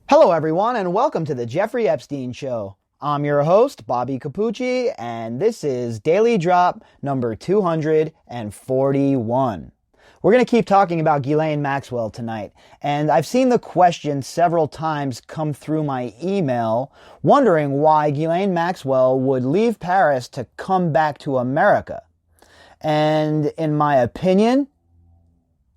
Hello, everyone, and welcome to the Jeffrey Epstein Show. I'm your host, Bobby Capucci, and this is Daily Drop number 241. We're going to keep talking about Ghislaine Maxwell tonight, and I've seen the question several times come through my email, wondering why Ghislaine Maxwell would leave Paris to come back to America. And in my opinion,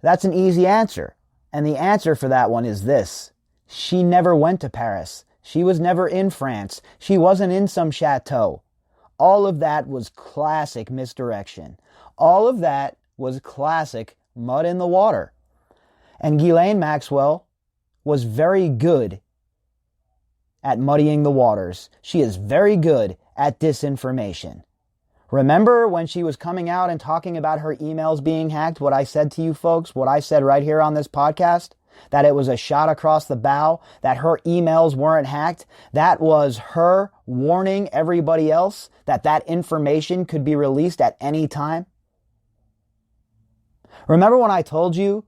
that's an easy answer. And the answer for that one is this. She never went to Paris. She was never in France. She wasn't in some chateau. All of that was classic misdirection. All of that was classic mud in the water. And Ghislaine Maxwell was very good at muddying the waters. She is very good at disinformation. Remember when she was coming out and talking about her emails being hacked, what I said to you folks, what I said right here on this podcast? That it was a shot across the bow, that her emails weren't hacked. That was her warning everybody else that that information could be released at any time. Remember when I told you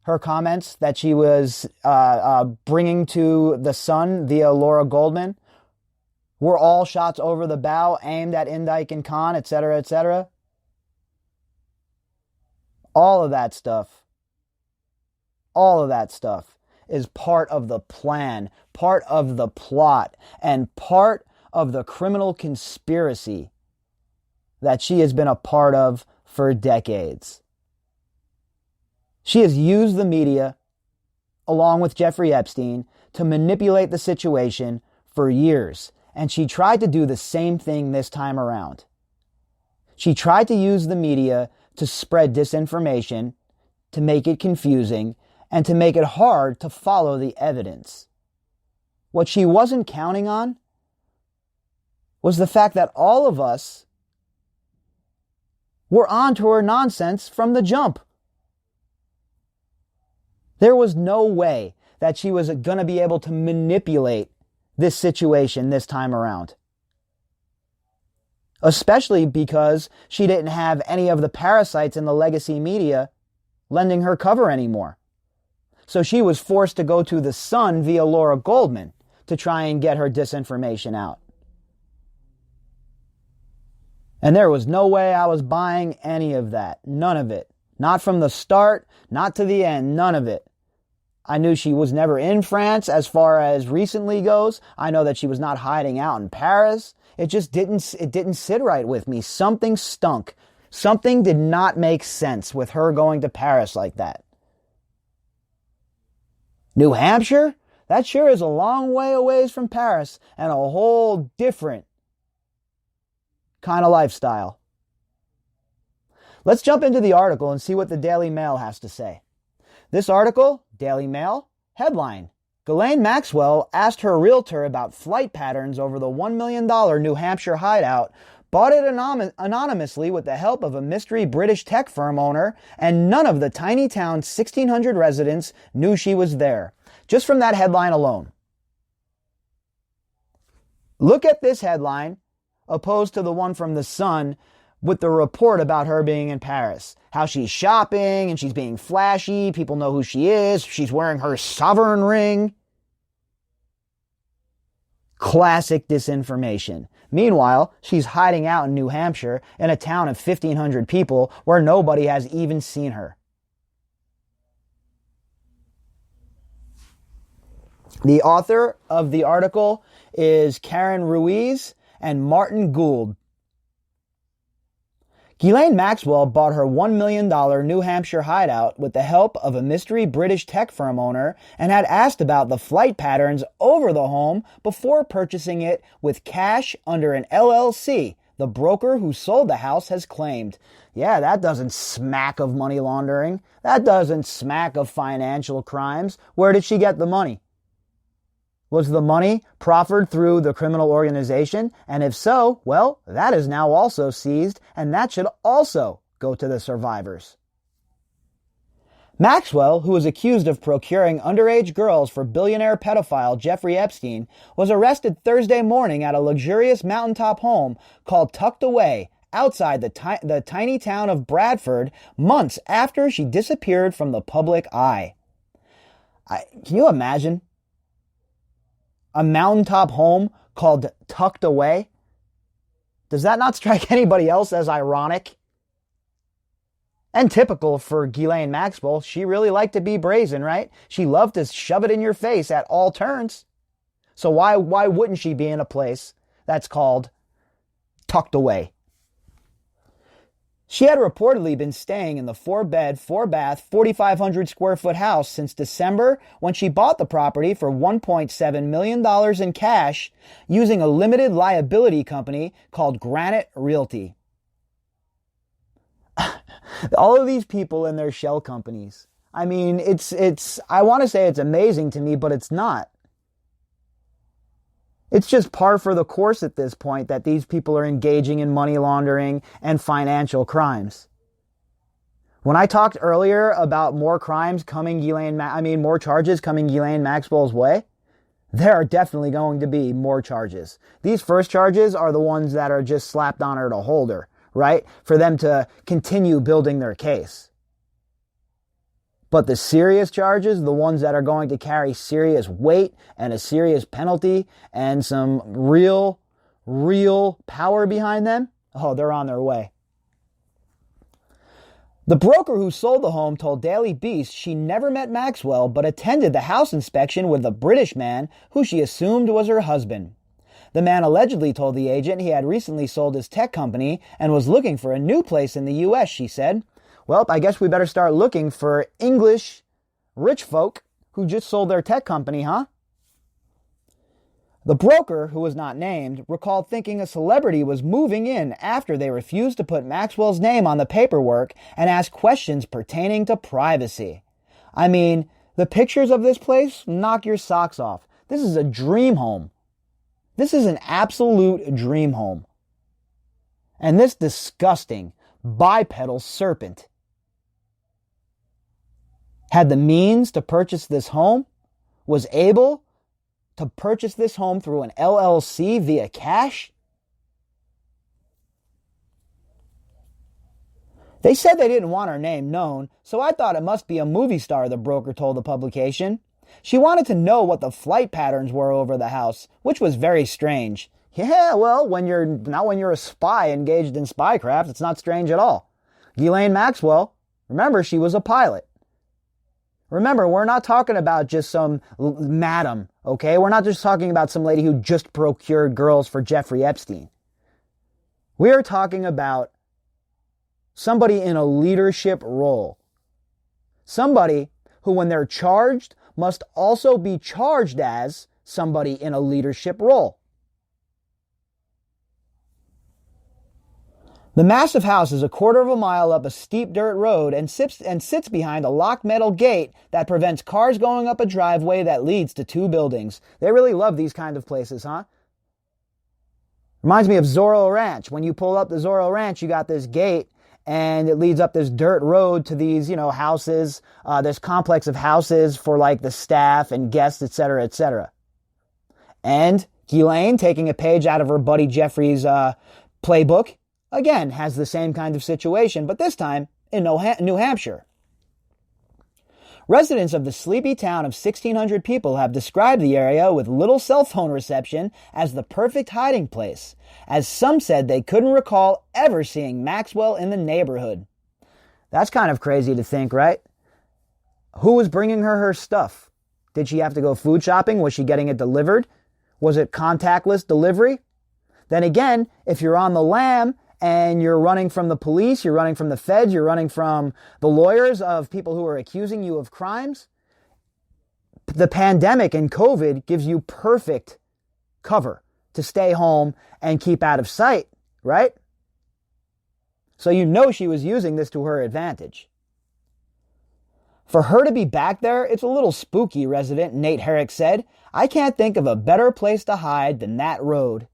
her comments that she was bringing to the Sun via Laura Goldman were all shots over the bow aimed at Indike and Khan, etc., etc.? All of that stuff is part of the plan, part of the plot, and part of the criminal conspiracy that she has been a part of for decades. She has used the media, along with Jeffrey Epstein, to manipulate the situation for years, and she tried to do the same thing this time around. She tried to use the media to spread disinformation, to make it confusing, and to make it hard to follow the evidence. What she wasn't counting on was the fact that all of us were onto her nonsense from the jump. There was no way that she was going to be able to manipulate this situation this time around. Especially because she didn't have any of the parasites in the legacy media lending her cover anymore. So she was forced to go to the Sun via Laura Goldman to try and get her disinformation out. And there was no way I was buying any of that. None of it. Not from the start, not to the end, none of it. I knew she was never in France as far as recently goes. I know that she was not hiding out in Paris. It just didn't sit right with me. Something stunk. Something did not make sense with her going to Paris like that. New Hampshire? That sure is a long way away from Paris and a whole different kind of lifestyle. Let's jump into the article and see what the Daily Mail has to say. This article, Daily Mail, headline, Ghislaine Maxwell asked her realtor about flight patterns over the $1 million New Hampshire hideout, bought it anonymously with the help of a mystery British tech firm owner, and none of the tiny town's 1,600 residents knew she was there. Just from that headline alone. Look at this headline, opposed to the one from the Sun with the report about her being in Paris. How she's shopping and she's being flashy, people know who she is, she's wearing her sovereign ring. Classic disinformation. Meanwhile, she's hiding out in New Hampshire in a town of 1,500 people where nobody has even seen her. The author of the article is Karen Ruiz and Martin Gould. Ghislaine Maxwell bought her $1 million New Hampshire hideout with the help of a mystery British tech firm owner and had asked about the flight patterns over the home before purchasing it with cash under an LLC, the broker who sold the house has claimed. Yeah, that doesn't smack of money laundering. That doesn't smack of financial crimes. Where did she get the money? Was the money proffered through the criminal organization? And if so, well, that is now also seized, and that should also go to the survivors. Maxwell, who was accused of procuring underage girls for billionaire pedophile Jeffrey Epstein, was arrested Thursday morning at a luxurious mountaintop home called Tucked Away outside the tiny town of Bradford months after she disappeared from the public eye. Can you imagine? A mountaintop home called Tucked Away? Does that not strike anybody else as ironic? And typical for Ghislaine Maxwell, she really liked to be brazen, right? She loved to shove it in your face at all turns. So why wouldn't she be in a place that's called Tucked Away? She had reportedly been staying in the 4-bed, 4-bath, 4,500 square foot house since December when she bought the property for $1.7 million in cash using a limited liability company called Granite Realty. All of these people and their shell companies. I mean, I want to say it's amazing to me, but it's not. It's just par for the course at this point that these people are engaging in money laundering and financial crimes. When I talked earlier about more crimes coming more charges coming Ghislaine Maxwell's way, there are definitely going to be more charges. These first charges are the ones that are just slapped on her to hold her, right? For them to continue building their case. But the serious charges, the ones that are going to carry serious weight and a serious penalty and some real power behind them, oh, they're on their way. The broker who sold the home told Daily Beast she never met Maxwell but attended the house inspection with a British man who she assumed was her husband. The man allegedly told the agent he had recently sold his tech company and was looking for a new place in the U.S., she said. Well, I guess we better start looking for English rich folk who just sold their tech company, huh? The broker, who was not named, recalled thinking a celebrity was moving in after they refused to put Maxwell's name on the paperwork and ask questions pertaining to privacy. I mean, the pictures of this place knock your socks off. This is a dream home. This is an absolute dream home. And this disgusting bipedal serpent had the means to purchase this home, was able to purchase this home through an LLC via cash. They said they didn't want her name known, so I thought it must be a movie star, the broker told the publication. She wanted to know what the flight patterns were over the house, which was very strange. Yeah, well, when you're a spy engaged in spycraft, it's not strange at all. Ghislaine Maxwell, remember, she was a pilot. Remember, we're not talking about just some madam, okay? We're not just talking about some lady who just procured girls for Jeffrey Epstein. We are talking about somebody in a leadership role. Somebody who, when they're charged, must also be charged as somebody in a leadership role. The massive house is a quarter of a mile up a steep dirt road and sits behind a locked metal gate that prevents cars going up a driveway that leads to two buildings. They really love these kind of places, huh? Reminds me of Zorro Ranch. When you pull up the Zorro Ranch, you got this gate and it leads up this dirt road to these, houses, this complex of houses for like the staff and guests, etc., etc. And Ghislaine, taking a page out of her buddy Jeffrey's playbook, again, has the same kind of situation, but this time in New Hampshire. Residents of the sleepy town of 1,600 people have described the area with little cell phone reception as the perfect hiding place, as some said they couldn't recall ever seeing Maxwell in the neighborhood. That's kind of crazy to think, right? Who was bringing her stuff? Did she have to go food shopping? Was she getting it delivered? Was it contactless delivery? Then again, if you're on the lam and you're running from the police, you're running from the feds, you're running from the lawyers of people who are accusing you of crimes, the pandemic and COVID gives you perfect cover to stay home and keep out of sight, right? So she was using this to her advantage. For her to be back there, it's a little spooky, resident Nate Herrick said. I can't think of a better place to hide than that road.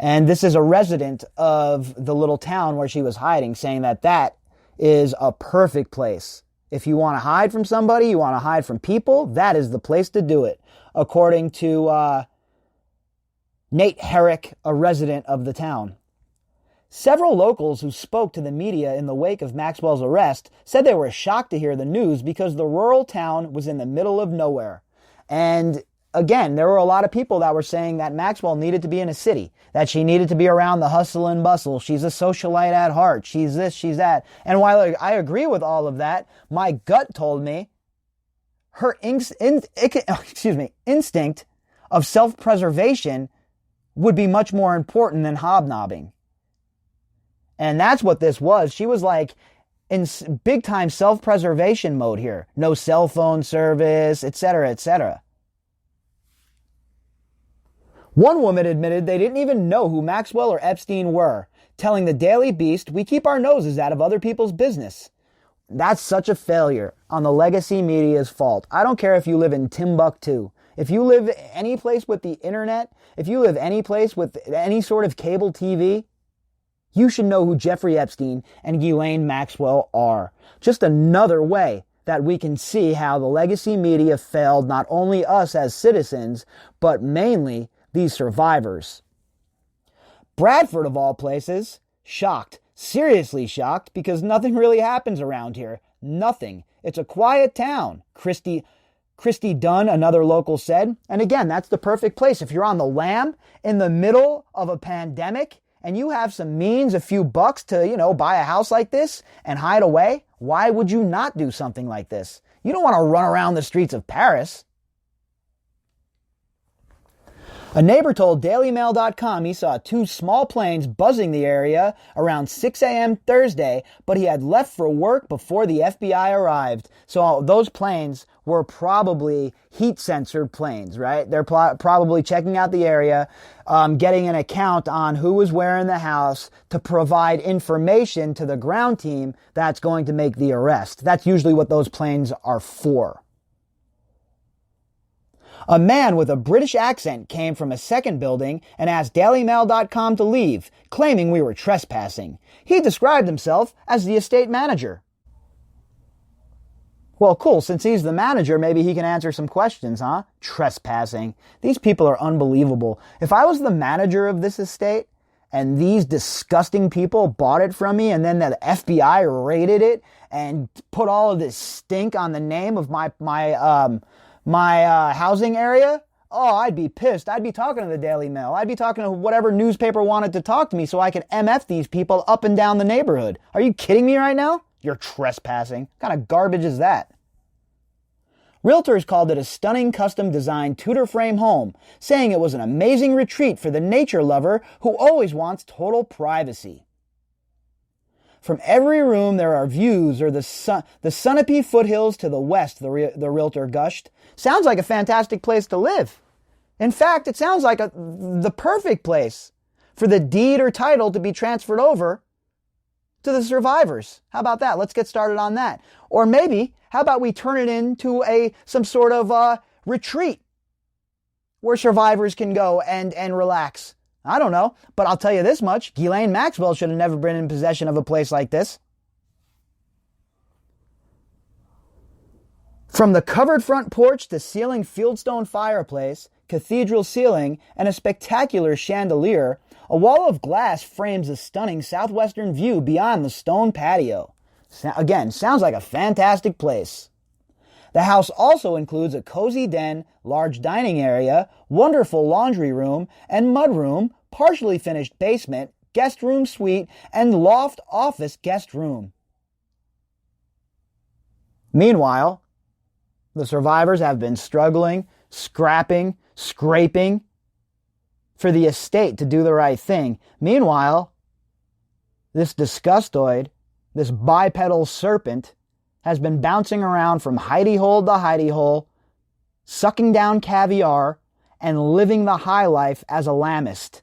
And this is a resident of the little town where she was hiding, saying that is a perfect place. If you want to hide from somebody, you want to hide from people, that is the place to do it, according to Nate Herrick, a resident of the town. Several locals who spoke to the media in the wake of Maxwell's arrest said they were shocked to hear the news because the rural town was in the middle of nowhere. And again, there were a lot of people that were saying that Maxwell needed to be in a city, that she needed to be around the hustle and bustle. She's a socialite at heart. She's this, she's that. And while I agree with all of that, my gut told me her instinct of self-preservation would be much more important than hobnobbing. And that's what this was. She was like in big time self-preservation mode here. No cell phone service, etc., etc. One woman admitted they didn't even know who Maxwell or Epstein were, telling the Daily Beast, "We keep our noses out of other people's business." That's such a failure on the legacy media's fault. I don't care if you live in Timbuktu. If you live any place with the internet, if you live any place with any sort of cable TV, you should know who Jeffrey Epstein and Ghislaine Maxwell are. Just another way that we can see how the legacy media failed not only us as citizens, but mainly these survivors. Bradford, of all places, shocked, seriously shocked, because nothing really happens around here. Nothing. It's a quiet town, Christy Dunn, another local, said. And again, that's the perfect place. If you're on the lam in the middle of a pandemic and you have some means, a few bucks to, buy a house like this and hide away, why would you not do something like this? You don't want to run around the streets of Paris. A neighbor told DailyMail.com he saw two small planes buzzing the area around 6 a.m. Thursday, but he had left for work before the FBI arrived. So those planes were probably heat-censored planes, right? They're probably checking out the area, getting an account on who was where in the house to provide information to the ground team that's going to make the arrest. That's usually what those planes are for. A man with a British accent came from a second building and asked DailyMail.com to leave, claiming we were trespassing. He described himself as the estate manager. Well, cool. Since he's the manager, maybe he can answer some questions, huh? Trespassing. These people are unbelievable. If I was the manager of this estate and these disgusting people bought it from me and then the FBI raided it and put all of this stink on the name of my housing area, oh, I'd be pissed. I'd be talking to the Daily Mail. I'd be talking to whatever newspaper wanted to talk to me so I could MF these people up and down the neighborhood. Are you kidding me right now? You're trespassing. What kind of garbage is that? Realtors called it a stunning custom-designed Tudor frame home, saying it was an amazing retreat for the nature lover who always wants total privacy. From every room there are views, or the Sunapee foothills to the west, the realtor gushed. Sounds like a fantastic place to live. In fact, it sounds like the perfect place for the deed or title to be transferred over to the survivors. How about that? Let's get started on that. Or maybe, how about we turn it into some sort of retreat where survivors can go and relax. I don't know, but I'll tell you this much. Ghislaine Maxwell should have never been in possession of a place like this. From the covered front porch to ceiling fieldstone fireplace, cathedral ceiling, and a spectacular chandelier, a wall of glass frames a stunning southwestern view beyond the stone patio. Again, sounds like a fantastic place. The house also includes a cozy den, large dining area, wonderful laundry room and mudroom, partially finished basement, guest room suite, and loft office guest room. Meanwhile, the survivors have been struggling, scrapping, scraping for the estate to do the right thing. Meanwhile, this disgustoid, this bipedal serpent, has been bouncing around from hidey hole to hidey hole, sucking down caviar, and living the high life as a lambist.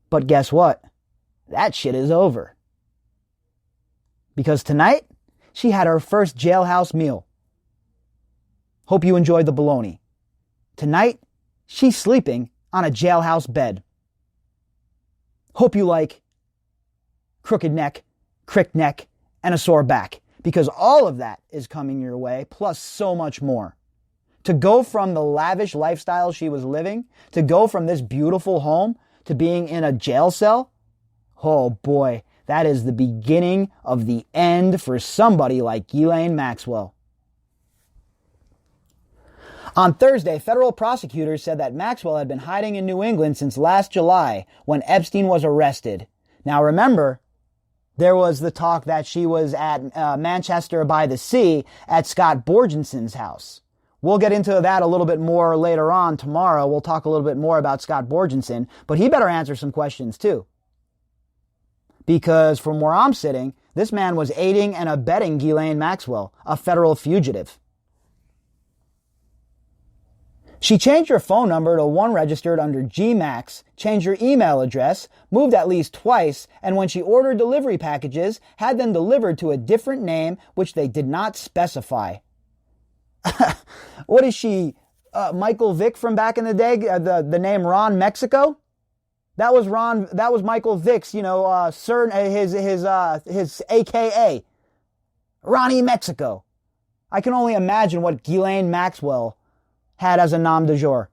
But guess what? That shit is over. Because tonight, she had her first jailhouse meal. Hope you enjoyed the bologna. Tonight, she's sleeping on a jailhouse bed. Hope you like crooked neck, crick neck, and a sore back. Because all of that is coming your way, plus so much more. To go from the lavish lifestyle she was living, to go from this beautiful home, to being in a jail cell, oh boy, that is the beginning of the end for somebody like Ghislaine Maxwell. On Thursday, federal prosecutors said that Maxwell had been hiding in New England since last July when Epstein was arrested. Now remember, there was the talk that she was at Manchester by the Sea at Scott Borgenson's house. We'll get into that a little bit more later on tomorrow. We'll talk a little bit more about Scott Borgenson, but he better answer some questions too. Because from where I'm sitting, this man was aiding and abetting Ghislaine Maxwell, a federal fugitive. She changed her phone number to one registered under GMax, changed her email address, moved at least twice, and when she ordered delivery packages, had them delivered to a different name which they did not specify. What is she, Michael Vick from back in the day? The name Ron Mexico? That was Michael Vick's, his AKA. Ronnie Mexico. I can only imagine what Ghislaine Maxwell had as a nom de jour.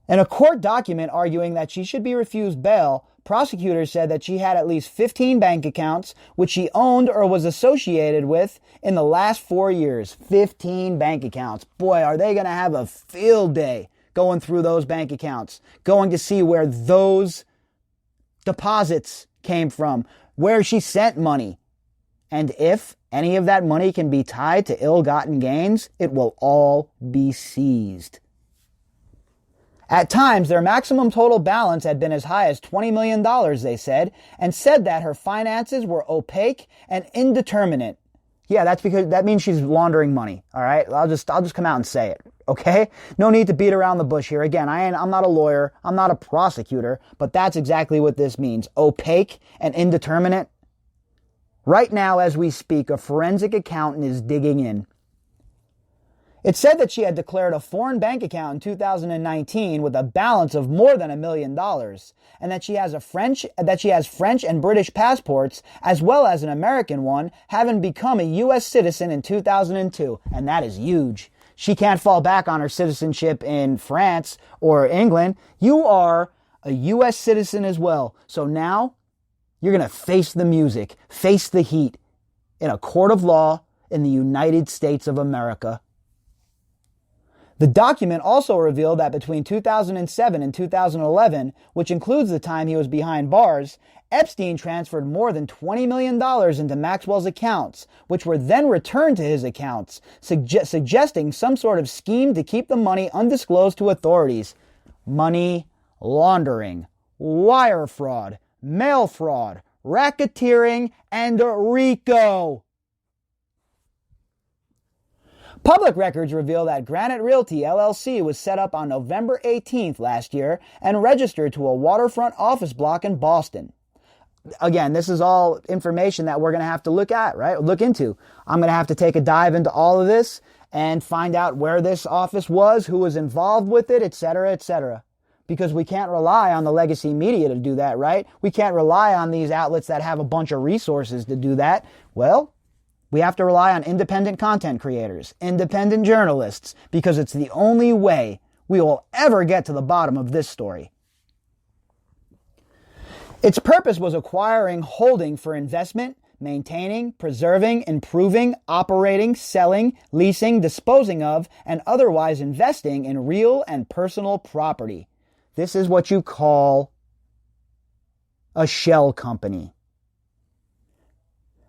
In a court document arguing that she should be refused bail, prosecutors said that she had at least 15 bank accounts which she owned or was associated with in the last 4 years. 15 bank accounts. Boy, are they going to have a field day going through those bank accounts, going to see where those deposits came from, where she sent money. And if any of that money can be tied to ill-gotten gains, it will all be seized. At times, their maximum total balance had been as high as $20 million, they said, and said that her finances were opaque and indeterminate. Yeah, that's because that means she's laundering money. All right, I'll just come out and say it. Okay, no need to beat around the bush here. Again, I'm not a lawyer, I'm not a prosecutor, but that's exactly what this means: opaque and indeterminate. Right now, as we speak, a forensic accountant is digging in. It said that she had declared a foreign bank account in 2019 with a balance of more than $1 million, and that she has French and British passports, as well as an American one, having become a U.S. citizen in 2002, and that is huge. She can't fall back on her citizenship in France or England. You are a U.S. citizen as well, so now you're going to face the music, face the heat in a court of law in the United States of America. The document also revealed that between 2007 and 2011, which includes the time he was behind bars, Epstein transferred more than $20 million into Maxwell's accounts, which were then returned to his accounts, suggesting some sort of scheme to keep the money undisclosed to authorities. Money laundering, wire fraud, mail fraud, racketeering, and RICO. Public records reveal that Granite Realty LLC was set up on November 18th last year and registered to a waterfront office block in Boston. Again, this is all information that we're going to have to look into. I'm going to have to take a dive into all of this and find out where this office was, who was involved with it, etc., etc. Because we can't rely on the legacy media to do that, right? We can't rely on these outlets that have a bunch of resources to do that. Well, we have to rely on independent content creators, independent journalists, because it's the only way we will ever get to the bottom of this story. Its purpose was acquiring holding for investment, maintaining, preserving, improving, operating, selling, leasing, disposing of, and otherwise investing in real and personal property. This is what you call a shell company.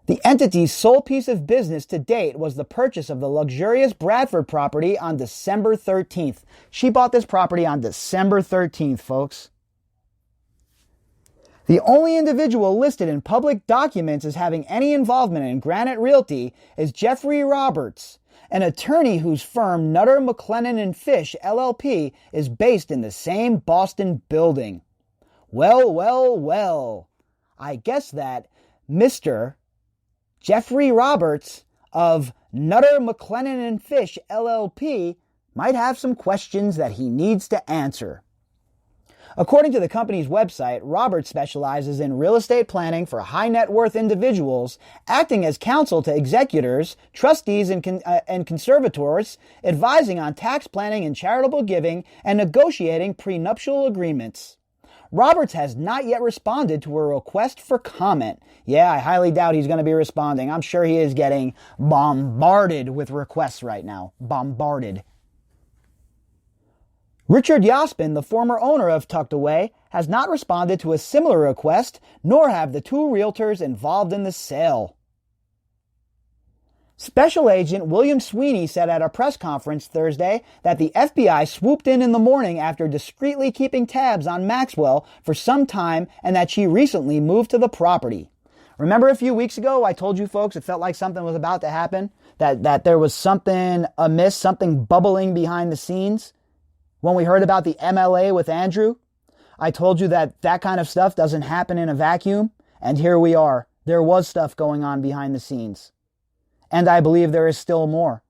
The entity's sole piece of business to date was the purchase of the luxurious Bradford property on December 13th. She bought this property on December 13th, folks. The only individual listed in public documents as having any involvement in Granite Realty is Jeffrey Roberts, an attorney whose firm Nutter, McLennan & Fish, LLP, is based in the same Boston building. Well. I guess that Mr. Jeffrey Roberts of Nutter, McLennan & Fish, LLP, might have some questions that he needs to answer. According to the company's website, Roberts specializes in real estate planning for high net worth individuals, acting as counsel to executors, trustees, and conservators, advising on tax planning and charitable giving, and negotiating prenuptial agreements. Roberts has not yet responded to a request for comment. Yeah, I highly doubt he's going to be responding. I'm sure he is getting bombarded with requests right now. Bombarded. Richard Yaspin, the former owner of Tucked Away, has not responded to a similar request, nor have the two realtors involved in the sale. Special Agent William Sweeney said at a press conference Thursday that the FBI swooped in the morning after discreetly keeping tabs on Maxwell for some time and that she recently moved to the property. Remember a few weeks ago I told you folks it felt like something was about to happen? That there was something amiss, something bubbling behind the scenes? When we heard about the MLA with Andrew, I told you that that kind of stuff doesn't happen in a vacuum. And here we are. There was stuff going on behind the scenes. And I believe there is still more.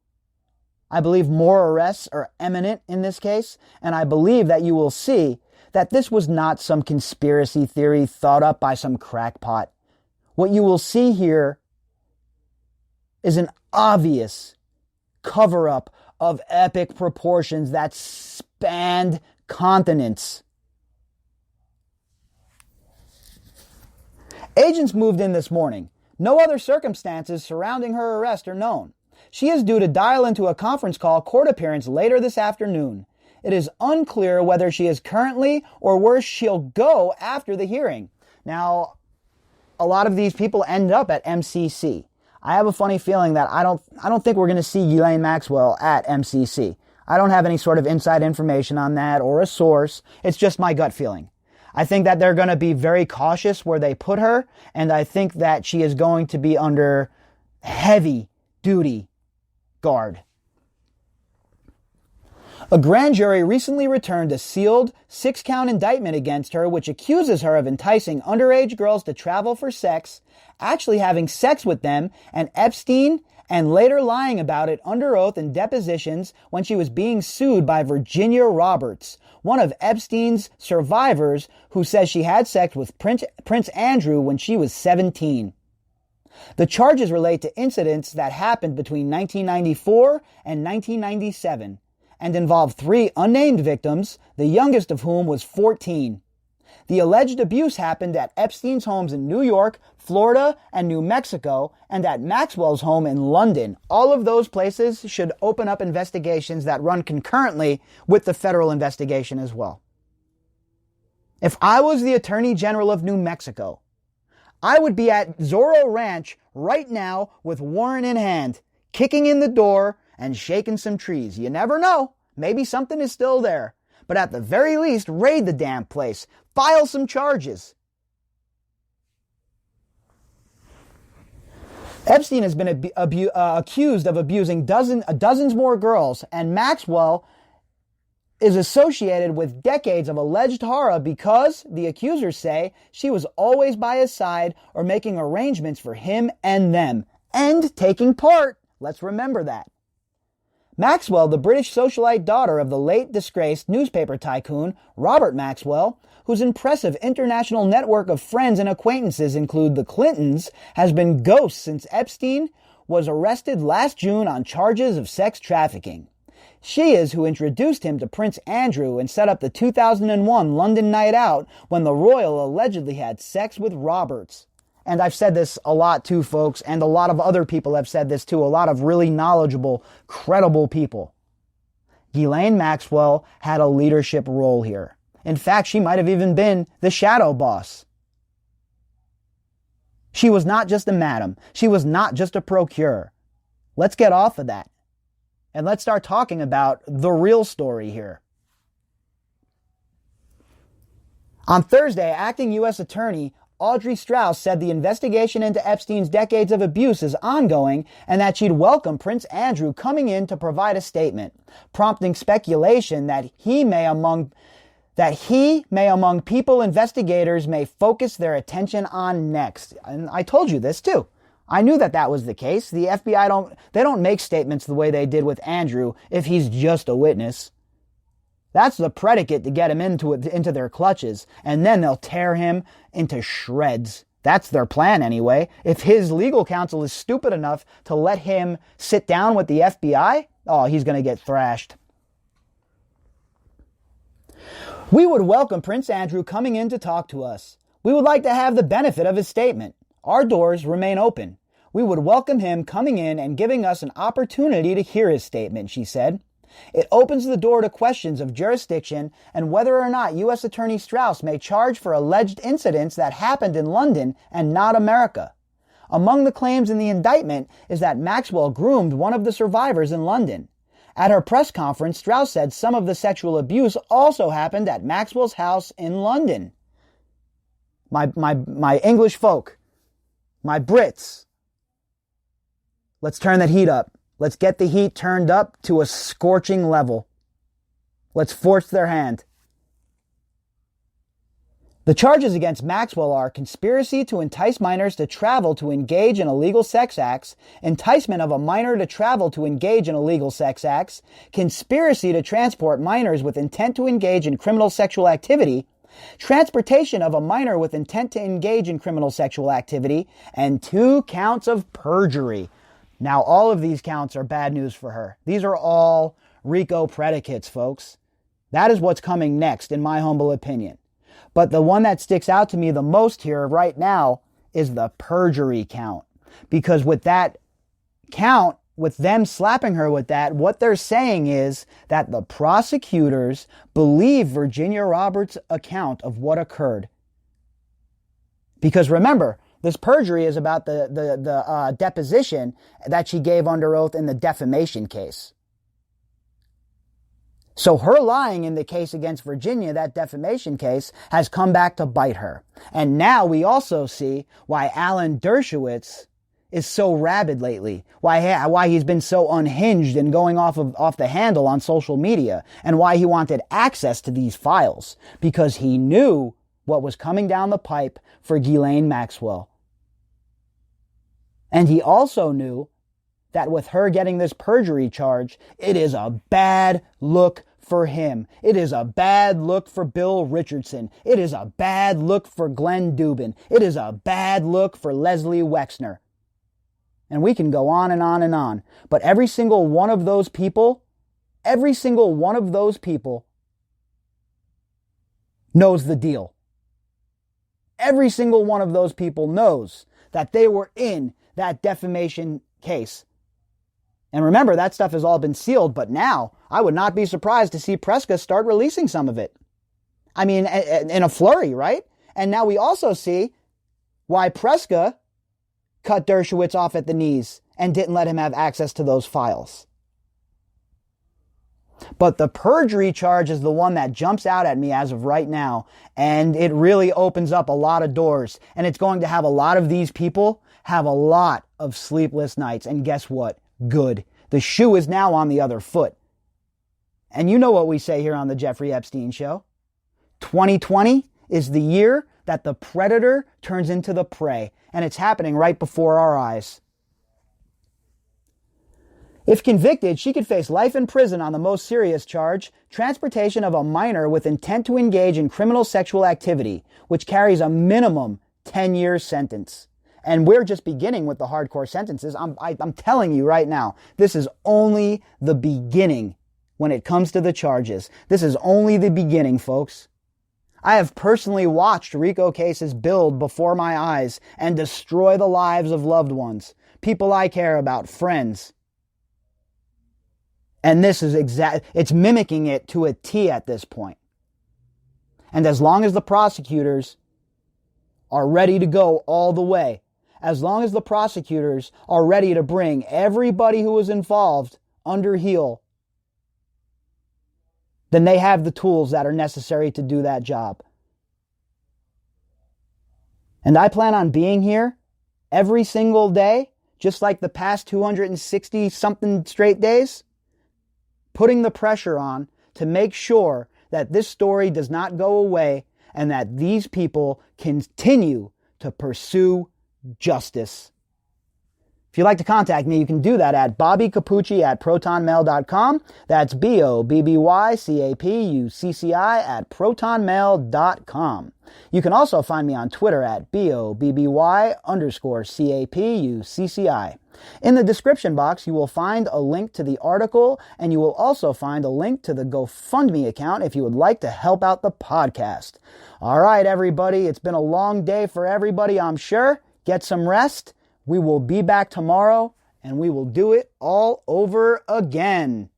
I believe more arrests are imminent in this case. And I believe that you will see that this was not some conspiracy theory thought up by some crackpot. What you will see here is an obvious cover-up of epic proportions that spanned continents. Agents moved in this morning. No other circumstances surrounding her arrest are known. She is due to dial into a conference call court appearance later this afternoon. It is unclear whether she is currently or where she'll go after the hearing. Now, a lot of these people end up at MCC. I have a funny feeling that I don't think we're going to see Ghislaine Maxwell at MCC. I don't have any sort of inside information on that or a source. It's just my gut feeling. I think that they're going to be very cautious where they put her, and I think that she is going to be under heavy duty guard. A grand jury recently returned a sealed 6-count indictment against her, which accuses her of enticing underage girls to travel for sex, actually having sex with them, and Epstein, and later lying about it under oath in depositions when she was being sued by Virginia Roberts, one of Epstein's survivors, who says she had sex with Prince Andrew when she was 17. The charges relate to incidents that happened between 1994 and 1997 and involve 3 unnamed victims, the youngest of whom was 14. The alleged abuse happened at Epstein's homes in New York, Florida, and New Mexico, and at Maxwell's home in London. All of those places should open up investigations that run concurrently with the federal investigation as well. If I was the Attorney General of New Mexico, I would be at Zorro Ranch right now with warrant in hand, kicking in the door and shaking some trees. You never know. Maybe something is still there. But at the very least, raid the damn place. File some charges. Epstein has been accused of abusing dozens more girls, and Maxwell is associated with decades of alleged horror because, the accusers say, she was always by his side or making arrangements for him and them, and taking part. Let's remember that. Maxwell, the British socialite daughter of the late disgraced newspaper tycoon Robert Maxwell, whose impressive international network of friends and acquaintances include the Clintons, has been ghost since Epstein was arrested last June on charges of sex trafficking. She is who introduced him to Prince Andrew and set up the 2001 London night out when the royal allegedly had sex with Roberts. And I've said this a lot too, folks, and a lot of other people have said this too, a lot of really knowledgeable, credible people. Ghislaine Maxwell had a leadership role here. In fact, she might have even been the shadow boss. She was not just a madam. She was not just a procurer. Let's get off of that. And let's start talking about the real story here. On Thursday, acting U.S. Attorney Audrey Strauss said the investigation into Epstein's decades of abuse is ongoing and that she'd welcome Prince Andrew coming in to provide a statement, prompting speculation that he may among people investigators may focus their attention on next. And I told you this too. I knew that was the case. The FBI don't make statements the way they did with Andrew if he's just a witness. That's the predicate to get him into their clutches, and then they'll tear him into shreds. That's their plan anyway. If his legal counsel is stupid enough to let him sit down with the FBI, oh, he's going to get thrashed. We would welcome Prince Andrew coming in to talk to us. We would like to have the benefit of his statement. Our doors remain open. We would welcome him coming in and giving us an opportunity to hear his statement, she said. It opens the door to questions of jurisdiction and whether or not U.S. Attorney Strauss may charge for alleged incidents that happened in London and not America. Among the claims in the indictment is that Maxwell groomed one of the survivors in London. At her press conference, Strauss said some of the sexual abuse also happened at Maxwell's house in London. My English folk, my Brits, let's turn that heat up. Let's get the heat turned up to a scorching level. Let's force their hand. The charges against Maxwell are conspiracy to entice minors to travel to engage in illegal sex acts, enticement of a minor to travel to engage in illegal sex acts, conspiracy to transport minors with intent to engage in criminal sexual activity, transportation of a minor with intent to engage in criminal sexual activity, and 2 counts of perjury. Now, all of these counts are bad news for her. These are all RICO predicates, folks. That is what's coming next, in my humble opinion. But the one that sticks out to me the most here right now is the perjury count. Because with that count, with them slapping her with that, what they're saying is that the prosecutors believe Virginia Roberts' account of what occurred. Because remember, this perjury is about the deposition that she gave under oath in the defamation case. So her lying in the case against Virginia, that defamation case, has come back to bite her. And now we also see why Alan Dershowitz is so rabid lately, why he's been so unhinged and going off the handle on social media, and why he wanted access to these files, because he knew what was coming down the pipe for Ghislaine Maxwell. And he also knew that with her getting this perjury charge, it is a bad look for him. It is a bad look for Bill Richardson. It is a bad look for Glenn Dubin. It is a bad look for Leslie Wexner. And we can go on and on and on. But every single one of those people knows the deal. Every single one of those people knows that they were in that defamation case. And remember, that stuff has all been sealed, but now I would not be surprised to see Preska start releasing some of it. I mean, in a flurry, right? And now we also see why Preska cut Dershowitz off at the knees and didn't let him have access to those files. But the perjury charge is the one that jumps out at me as of right now, and it really opens up a lot of doors, and it's going to have a lot of these people have a lot of sleepless nights, and guess what? Good. The shoe is now on the other foot. And you know what we say here on the Jeffrey Epstein Show. 2020 is the year that the predator turns into the prey, and it's happening right before our eyes. If convicted, she could face life in prison on the most serious charge, transportation of a minor with intent to engage in criminal sexual activity, which carries a minimum 10-year sentence. And we're just beginning with the hardcore sentences. I'm telling you right now, this is only the beginning when it comes to the charges. This is only the beginning, folks. I have personally watched RICO cases build before my eyes and destroy the lives of loved ones, people I care about, friends. And this is it's mimicking it to a T at this point. And as long as the prosecutors are ready to go all the way, as long as the prosecutors are ready to bring everybody who was involved under heel, then they have the tools that are necessary to do that job. And I plan on being here every single day, just like the past 260-something straight days, putting the pressure on to make sure that this story does not go away and that these people continue to pursue justice. If you'd like to contact me, you can do that at bobbycapucci@protonmail.com. That's BOBBYCAPUCCI@protonmail.com. You can also find me on Twitter at BOBBY_CAPUCCI. In the description box, you will find a link to the article, and you will also find a link to the GoFundMe account if you would like to help out the podcast. All right, everybody, it's been a long day for everybody, I'm sure. Get some rest. We will be back tomorrow, and we will do it all over again.